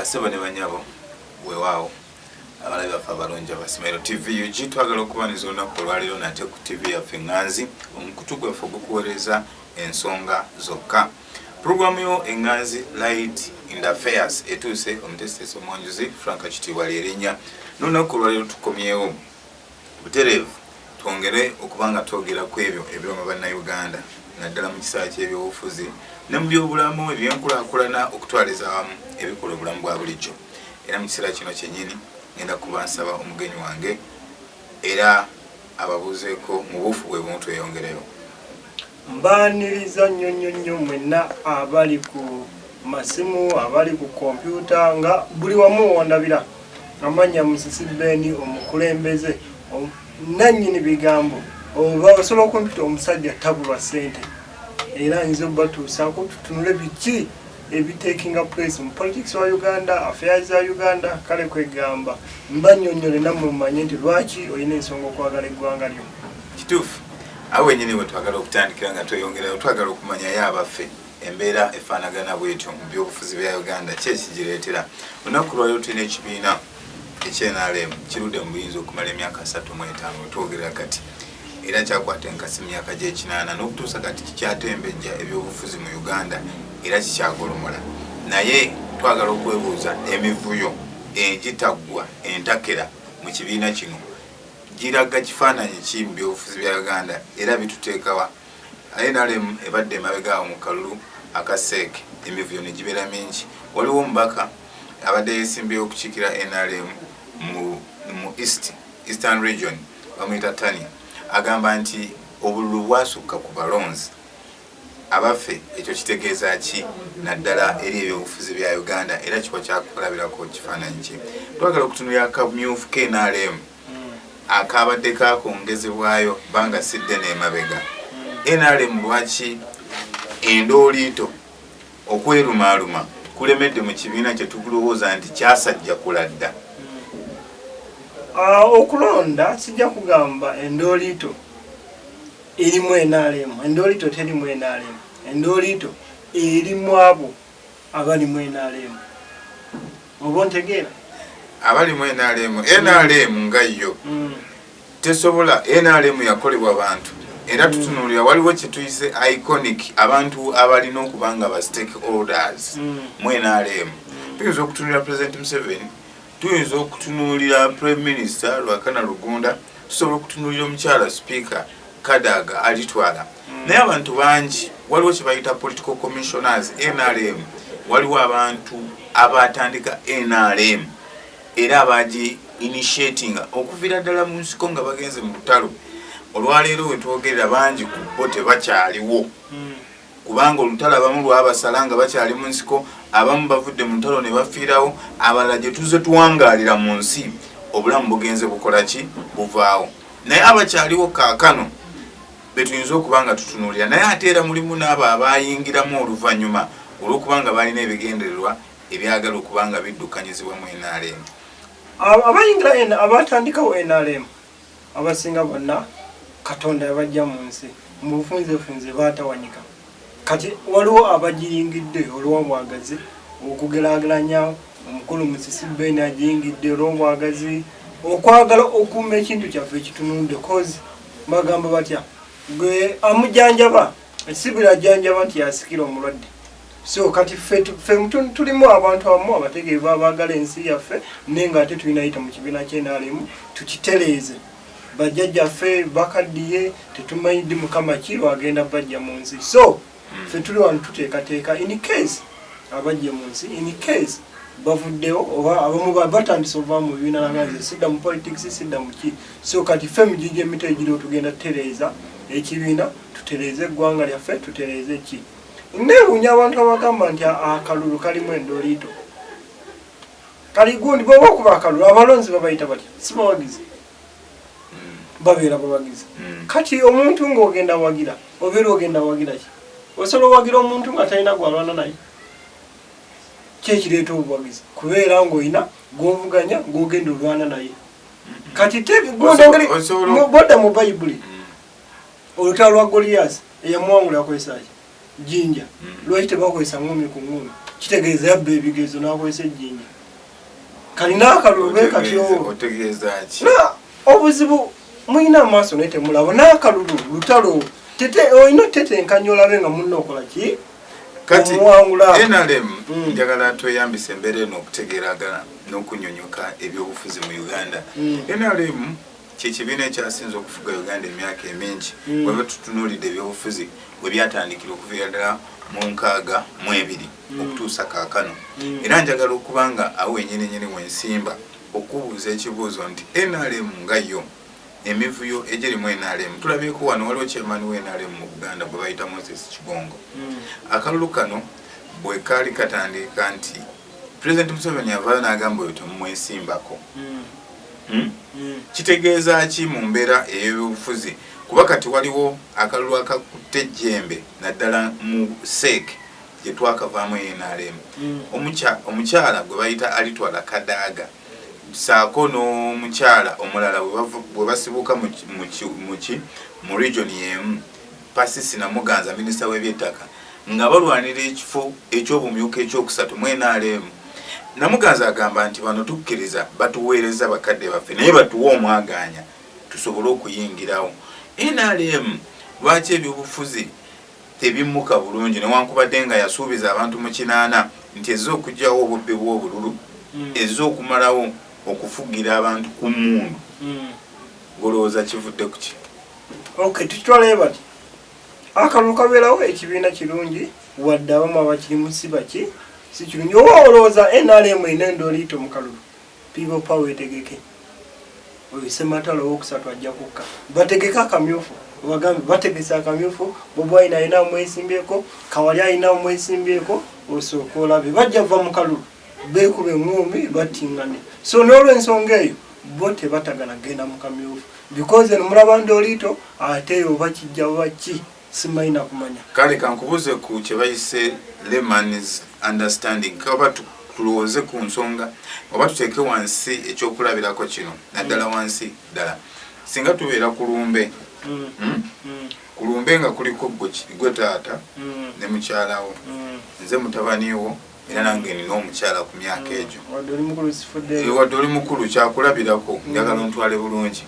Basaba ne banyabo weewaawo abalabi baffe abalungi abasimairo TV UG twagala okubaniza olunaku olwaliro nate ku TV yaffe Enganzi omukutu gwaffe gukuweereza ensonga zokka. Programu yo Enganzi Light in the Affairs etuuse omutesitesi omwanjuzi Frank Kitiibwa lyerinnya n'olunaku olwaliro tukomyewo butereevu twongere okubanga twogera ku ebyo ebyoma bannayuganda naddala mu kisaala ky'ebyobufuzi ne mu byobulamu ebyenkulaakulana okutwaliza awamu ebikola obulamu bwa bulijjo. Era mu kiseera kino kyennyini ngenda kubansaba omugenyi wange era ababuuzeeko mu buufu bwe bumu tweyongereyo. Mbaaniriza nnyo mwenna abali ku masimu abali ku kompyuta nga buli wamu wondabira amanya Musisi Beni omukulembeze nannyini bigambo oba osobola okumpita omusajja tabulwa ssente era nyiza obatuusaako tutunule biki ebitakinga place mu politics wa Uganda, affairs za Uganda. Kale kwegamba mbanyonyole nammwe mumanye nti lwaki olina ensonga okwagala eggwanga lyo. Kituufu awe nyini bwe twagala okutandikira nga tweyongerayo twagala okumanya yabaffe embeera efaanagana bwetyo mu byobufuzi bya Uganda ki ekigireetera. Olunaku lwaliro tulina ekibiina ekyenalemu kirudde mu buyinza okumala emyaka 35 wetwogerera kati era kyakwata enkasi myaka gy'ekinaana n'okutuusa kati kikyatembejja ebyobufuzi mu Uganda era kikyagolomola. Naye twagala okwebuuza emivuyo egitaggwa entakera mu kibiina kino giraga kifaananyi ki mu byobufuzi bya Uganda era bituteekawa. NRM ebadde emabegaawo mu kalulu akaseeke emivuyo ne gibeera mingi. Waliwo omubaka abadde yeesimbyewo okukiikira NRM mu Eastern Region bamuyita Tani agamba nti obululu bwasukka ku balonzi abaffe. Ekyo kitegeeza ki naddala eri ebyobufuzi bya Uganda era kiba kyakulabirako kifaananyi ki. Twagala okutunulira akamyufu k'NRM akabadde kakongezebwayo banga sidde n'emabega. NRM lwaki endooliito okwerumaaluma kulemedde mu kibiina kye tukulowooza nti kyasajja kuladda? Okulonda sijja kugamba endooliito erimu NRM. Endooliito terimu NRM. Endooliito erimu abo abalimu NRM. Oba ontegeera? Abalimu NRM. NRM nga yo tesobola. NRM yakolebwa bantu era tutunuulira waliwo kye tuyise iconic abantu abalina okubanga ba stakeholders mu NRM. Tuyinza okutunuulira President Museveni, tuyinza okutunuulira Prime Minister Lwakana Lugunda, tusobola okutunuulira omukyala Speaker Kadaga alitwala. Naye abantu bangi waliwo kye bayita political commissioners NRM. Waliwo abantu abatandika NRM era abagi initiating okuviira ddala mu nsiko nga bagenze mu lutalo. Olwaleero wetwogerera bangi ku bo tebakyaliwo kubanga olutalo abamu lwabasala nga bakyali mu nsiko, abamu bavudde mu ntalo ne bafiirawo, abalala gye tuze tuwangaalira mu nsi obulamu bugenze bukola ki buvaawo. Naye abakyaliwo kaakano betuyinza okubanga tutunuulira. Naye ate era mulimu n'abo abayingiramu oluvannyuma olw'okubanga balina ebigendererwa ebyagala okubanga biddukanyizibwa mu NRM. Abayingira abatandikawo NRM abasinga bonna Katonda yabajja mu nsi mu bufunzefunze baatawanyika. Kati waliwo abagiyingidde olw'obwagazi okugeraageranya. Omukulu Musisi Beni agiyingidde olw'obwagazi okwagala okuuma ekintu kyaffe ekitunudde kozi bagamba batya gwe amujjanjaba esibira ajjanjaba nti yasikira omulwadde. So kati ffe tulimu abantu abamu abategeevu abaagala ensi yaffe naye nga ate tulina yita mu kibiina ky'NRM tukitereeze. Bajjajjaffe bakaddiye tetumanyi Mukama ki lwagenda bajja mu nsi. So ffe tuli wano tuteekateeka in case abajja mu nsi, in case bavuddewo oba abamu batandise okuva mu bibiina naganze sidda mu politics sidda mu ki. So kati ffe mugijja emito egiriwo tugenda tutereeza ekibiina, tutereeze eggwanga lyaffe, tutereeze ki. Neewuunya abantu abagamba nti akalulu kalimu endooliito. Kali gundi bw'oba okuba akalulu abalonzi babayita batya? Si bawagizi. Babeera bawagizi. Kati omuntu ng'ogenda wagira obeera ogenda wagira ki? Osobola owagira omuntu nga talina gwalwana naye. Ki ekireeta obuwagizi? Kubeera ng'olina gw'ovuganya gw'ogenda olwana naye. Kati bodda mu Bayibuli olutalo lwa Goliath eyamuwangula akozesa ki? Jinja. Lwaki tebakozesa ngumi ku ngumi? Kitegeeza yabba ebigezo n'akozesa ejjinja. kalina akalulu bekatyo otegeeza ki obuzibu mulina amaaso naye temulaba n'akalulu lutalo tete olina tetenkanya olabe nga munna okola ki kati omuwangula NRM njagala tweyambisa embeera eno okutegeeragana n'okunyonyoka ebyobufuzi mu Uganda. NRM kyekibiina ekyasinze okufuga Uganda emyaka emingi bweba tutunuulidde ebyobufuzi bwe byatandikira okuviira ddala mu 62 okutuusa kaakano. Era njagala okubanga awo ennyini wensimba okubuuza ekibuuzo nti NRM nga yo emivuyo egirimu NRM tulabyeko wano waliwo chairman wa NRM mu Buganda bwe bayita Moses Kigongo. Akalulu kano bwe kaali katandika nti President Museveni avaayo n'agamba oyo temumwesimbako. Kitegeeza ki mu mbeera ey'ebyobufuzi kuba kati waliwo akalulu akakutte ejjembe naddala mu SEEK gye twakavaamu NRM. Omukyala gwe bayita alitwala Kadaaga saako n'omukyala omulala bwe basibuka mu region y'emu Pasisi Namuganza minisita w'ebyettaka nga balwanira ekifo eky'obumyuka ekyokusatu mu NRM. Namuganza agamba nti bano tukkiriza batuweereza bakadde baffe naye batuwa omwaganya tusobole okuyingirawo. NRM lwaki ebyobufuzi tebimmuka bulungi newankubadde nga yasuubiza abantu mu 8 nti ezza okugyawo obubbi bw'obululu ezza okumalawo okufugira abantu ku mmundu. Golowooza kivudde ku ki? Okay, tukitwalayo bati akalulu kabeerawo ekibiina kirungi wadde abamu abakirimu si baki si kirungi oba olowooza NRM erina endoliito mu kalulu people power etegeke oyo Ssematalo owookusatu ajja kukka bategeke akamyufu bagambe bategese akamyufu Bobi Wine alina mwesimbyeko Kawalya alina mwesimbyeko osooka olabe bajja va mu kalulu beekube ngumi batingane. So n'olw'ensonga eyo bo tebatagala genda mu kamyufu because eno mulaba ndoliito ate oba kijja baki simayina kumanya. Kale kankubuuze ku kye bayise layman's understanding kaba tulowooze ku nsonga oba tuteeke wansi ekyokulabirako kino naddala wansi ddala singa tubeera ku lumbe ku lumbe nga kuliko gwe taata ne mukyalawo nze mutabaniwo era nange nina omukyala ku myaka egyo wadde oli mukulu kyakulabirako njagala ntwale bulungi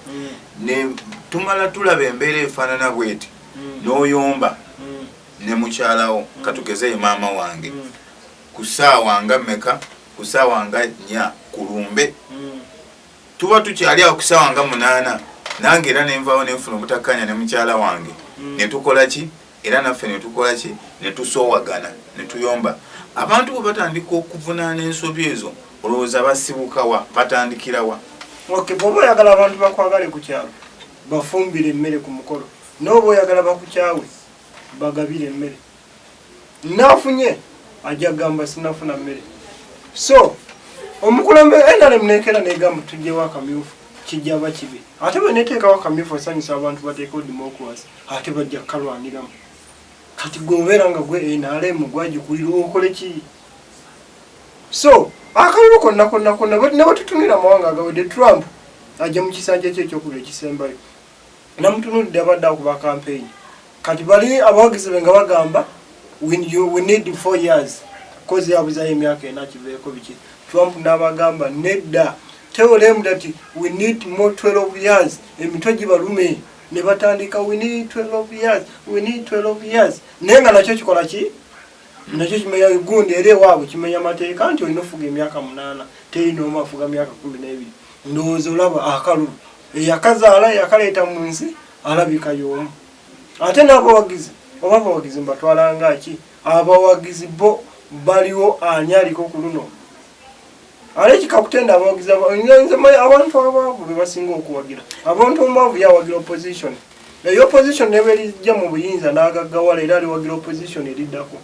ne tumala tulaba embeera efaanana bweti n'oyomba ne mukyalawo katugeze maama wange ku ssaawa nga mmeka ku ssaawa nga 4 ku lumbe tuba tukyali awo ku ssaawa nga 8 nange era nenvaawo nenfuna obutakkanya ne mukyala wange ne tukola ki era naffe ne tukola ki ne tusoowagana ne tuyomba. Abantu bwe batandika okuvunaana ensobi ezo olowooza basibuka wa batandikira wa? Okay, bw'oba oyagala abantu bakwagale ku kyalo bafumbire emmere ku mukolo n'oba oyagala bakukyawe bagabire emmere naafunye ajja gamba sinafuna mmere. So omukulembeze NRM neekera negamba tujjewo akamyufu kijja bakibi ate bwe neteekawo akamyufu osanyusa abantu bateekawo democracy ate bajja kalwaniramu kati gwobeera nga gwe NRM gwagikulira okole ki? So akalulu konna ne batutunira amawanga agawedde Trump ajja mu kisanja kye ekyokubiri ekisembayo namutunulidde abadde akuba campaign kati bali abawagizi be nga bagamba we need 4 years kozi yabuzayo emyaka 4 kiveeko biki. Trump n'abagamba nedda tell them that we need more 12 years emitwe gibalume ne batandika we need 12 years naye nga nakyo kikola ki nakyo kimenya gundi era ewaabwe kimenya mateeka nti olina ofuga emyaka 8 terina omu afuga myaka 12. Ndowooza olaba akalulu eyakazaala yakaleeta mu nsi alabika y'omu ate n'abawagizi oba abawagizi mbatwalanga ki? Abawagizi bo baliwo ani aliko ku luno ale kikakutenda abawagizi abantu abaavu be basinga okuwagira abantu omwavu yawagira opposition eyo opposition nebe lijja mu buyinza n'agaggawala era aliwagira opposition eriddako.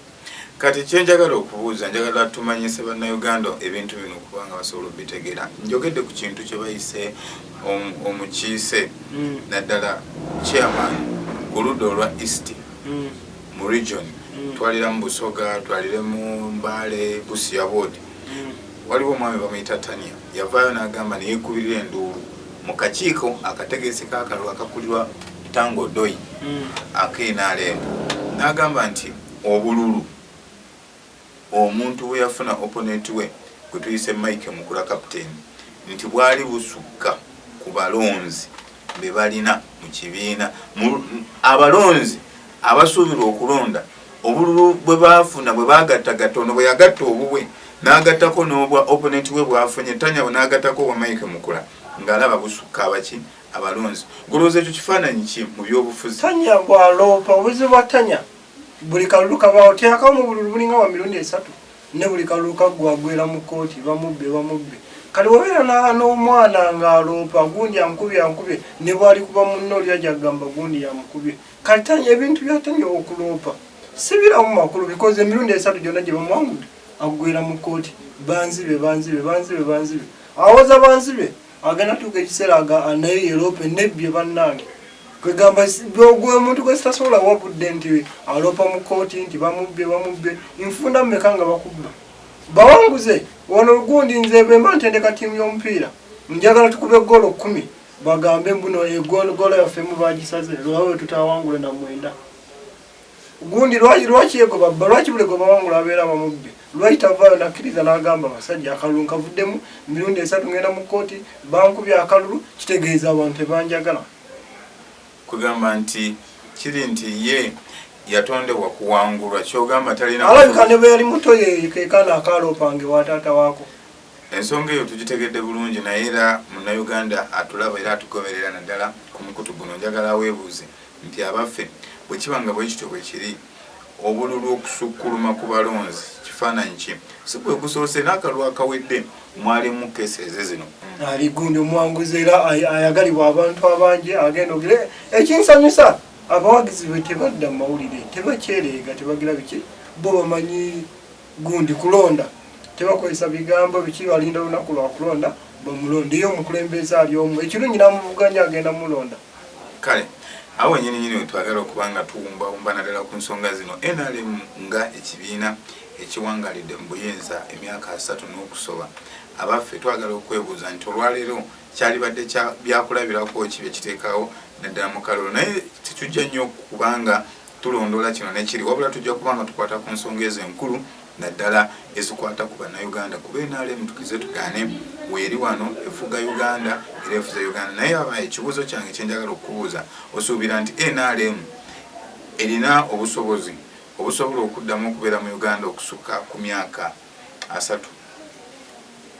Kati kyenjagala okubuuza njagala tumanyise bannayuganda ebintu bino kubanga basobola obitegeera. Njogedde ku kintu kye bayise omukiise naddala chairman ku ludda olwa East mu region twalira mu Busoga twalire mu Mbale Busia Board waliwo omwami bamuyita Tania yavaayo n'agamba neyekubirira enduulu mu kakiiko akategese k'akalulu akakulirwa Tango Doi ak'NRM n'agamba nti obululu omuntu we yafuna opponent we gwe tuyise Mike Mukula captain nti bwali busukka ku balonzi be balina mu kibiina abalonzi abasuubirwa okulonda obululu bwe baafuna bwe bagattagatta ono bwe yagatta obubwe n'agattako n'obwa opponent we bwafunye Tanya n'agattako wa Mike Mukula ng'alaba busukka abaki abalonzi golooza ekyo kifaananyi ki mu byobufuzi Tanya bw'aloopa obuzibu bwa Tanya buli kalulu kabaawo teakawo mu bululu bulinga wa mirundi 3 ne buli kalulu kaggwagwera mu kooti bamubbe kali wabeera n'omwana ng'aloopa gundi ankubye ne bwali kuba munno oli ajja kugamba gundi yamukubye kali Tanya ebintu bya Tanya okuloopa sibiramu makulu because emirundi 3 gyonna gye bamwangudde aggwera mu kooti banzibe awoza banzibe agenda tuuka ekiseera naye yeroope nebbye bannange kwegamba gwe omuntu gwe sitasobola wabudde nti aloopa mu kooti nti bamubbe nfunda mmeka nga bakubba bawanguze wano gundi nze bwemba ntendeka ttiimu y'omupiira njagala tukube goolo 10 bagambe mbuno goolo yaffe mu bagisaze lwawe tutawangule na 9 gundi lwaki yegoba lwaki bulego bawangula abeera bamubbe lwaki tavaayo nakkiriza n'agamba basajja akalulu nkavuddemu mirundi 3 ngenda mu kooti bankubye akalulu kitegeeza abantu tebanjagala kugamba nti kiri nti ye yatondebwa kuwangulwa kyogamba talina alabika ne bwe yali muto ye kekana akaloopange wa taata waako ensonga eyo tugitegedde bulungi naye era munnayuganda atulaba era atugoberera naddala ku mukutu guno njagala weebuuze nti abaffe bwe kiba nga bwe kityo bwe kiri obululu okusukkuluma ku balonzi kifaananyi ki si bwe gusoose n'akalulu akawedde mwalimu keeseze zino ali gundi omwanguzi era ayagalibwa abantu abangi agenda ogire ekinsanyusa abawagizi be tebadda mu mawulire tebakyereega tebagira biki bo bamanyi gundi kulonda tebakozesa bigambo biki balinda olunaku lwa kulonda bamulonda iyo omukulembeze ali omu ekirungi namuvuganya agenda mulonda kale awo nyini twagala okubanga tuwumbawumba naddala ku nsonga zino NRM nga ekibiina ekiwangalidde mu buyinza emyaka 3 n'okusoba abaffe twagala okwebuuza nti olwaleero kyalibadde byakulabirako ki bye kiteekawo naddala mu kalulu naye tetujja nnyo kubanga tulondoola kino nekiri wabula tujja kubanga tukwata ku nsonga ezo enkulu naddala ezikwata ku bannayuganda kuba NRM tukize tugaane weeri wano efuga Uganda era efuza Uganda naye aba ekibuuzo kyange kyenjagala okubuuza osuubira nti NRM erina obusobozi obusobola okuddamu okubeera mu Uganda okusukka ku myaka 3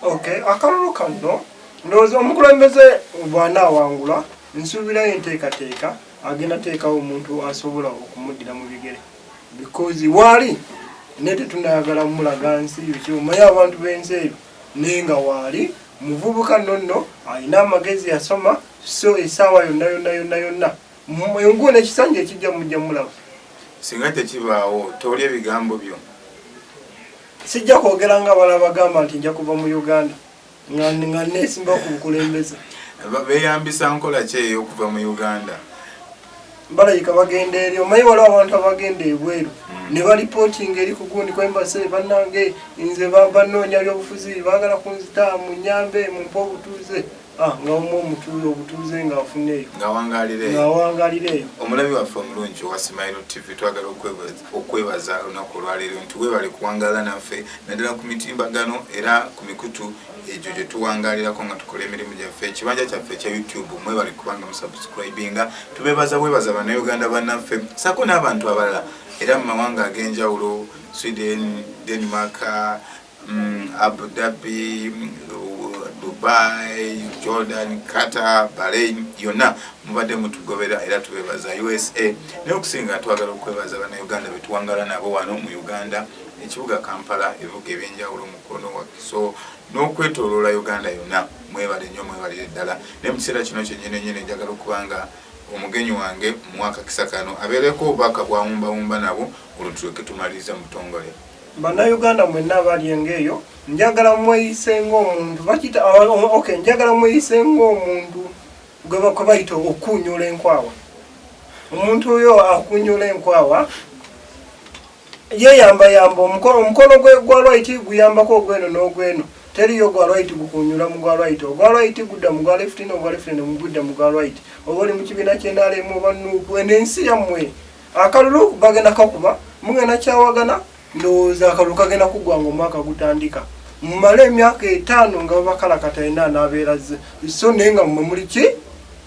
okay akalulu kano ndowooza omukulembeze bw'anaawangula nsuubirayo enteekateeka agenda teekawo omuntu asobola okumuddira mu bigere because waali ne tetunayagala mulaga nsi omanyi abantu b'ensi eyo naye nga waali muvubuka nonno alina amagezi yasoma so essaawa yonna enguo n'ekisanja ekijja mujja mulaba singa tekibaawo toli ebigambo byo sijja kwogera nga balala bagamba nti nja kuva mu Uganda nga neesimba ku bukulembeze beeyambisa nkola ki ey'okuva mu Uganda balayika bagenda eri omanyi waliwo abantu abagenda ebweru ne balipootinga eri ku gundi kwembase bannange nze banoonya byobufuzi baagala kunzita mu nyambe mumpa obutuuze nga obutuuze ng'afuneeyo ng'awangalira eyo omulabi waffe omulungi owa Smile TV twagala okwebaza olunaku olwaleero nti weebale kuwangala naffe naddala ku mitimbagano era ku mikutu egyo gye tuwangalirako nga tukola emirimu gyaffe ekibanja kyaffe ekya YouTube mwebale kubanga musubscribinga tubebaza bannayuganda bannaffe sako n'abantu abalala era mu mawanga ag'enjawulo Sweden, Denmark, Abu Dhabi, Dubai, Jordan, Qatar, Bahrain yonna mubadde mutugobera era tubebaza USA n'okusinga twagala okwebaza bannayuganda betuwangala nabo wano mu Uganda ekibuga Kampala ebibuga ebyenjawulo mukono wa Kiso n'okwetooloola Uganda yonna mwebale nnyo mwebalire ddala ne mu kiseera kino kyennyini njagala okubanga omugenyi wange mu mwaka kisakano abeereko obubaka bwawumbawumba nabo olutuleke tumaliriza mu butongole bannayuganda mwenna abali engeeyo njagala mweyise ng'omuntu bakita njagala mweyise ng'omuntu gwe bayita okunyula enkwawa omuntu oyo akunyula enkwawa yeyamba omukono gwe gwa lwaiti guyambako ogweno n'ogweno teriyo gwa lwaiti gukunyula mu gwa lwaiti ogwa lwaiti gudda mu gwa left n'ogwa left gudda mu gwa lwaiti oba oli mu kibiina ky'enaalemu oba nuupu ensi yammwe akalulu bagenda kakuba mugenda kyawagana ndowooza akalulu kagenda kuggwanga omwaka gutandika mumale emyaka 5 nga bakalakata ena nabeera so nenga mmwe muli ki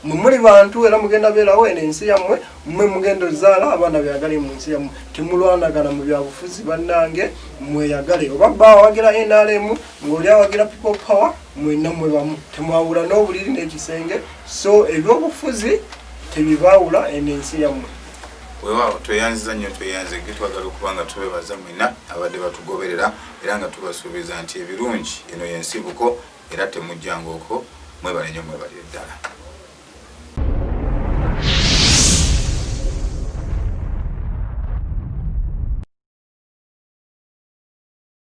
mmwe muli bantu era mugenda beerawo eno ensi yammwe mmwe mugenda ozaala abaana byagali mu nsi yammwe temulwanagana mu byabufuzi bannange mweyagale oba bba awagira NRM ng'oli awagira people power mwenna mwe bamu temwawula n'obuliri n'ekisenge so ebyobufuzi tebibaawula eno ensi yammwe weewaawo tweyanziza nnyo tweyanze twagala okuba nga tubebaza mwenna abadde batugoberera era nga tubasuubiza nti ebirungi eno y'ensibuko era temujjanga okwo mwebale nnyo mwebalire ddala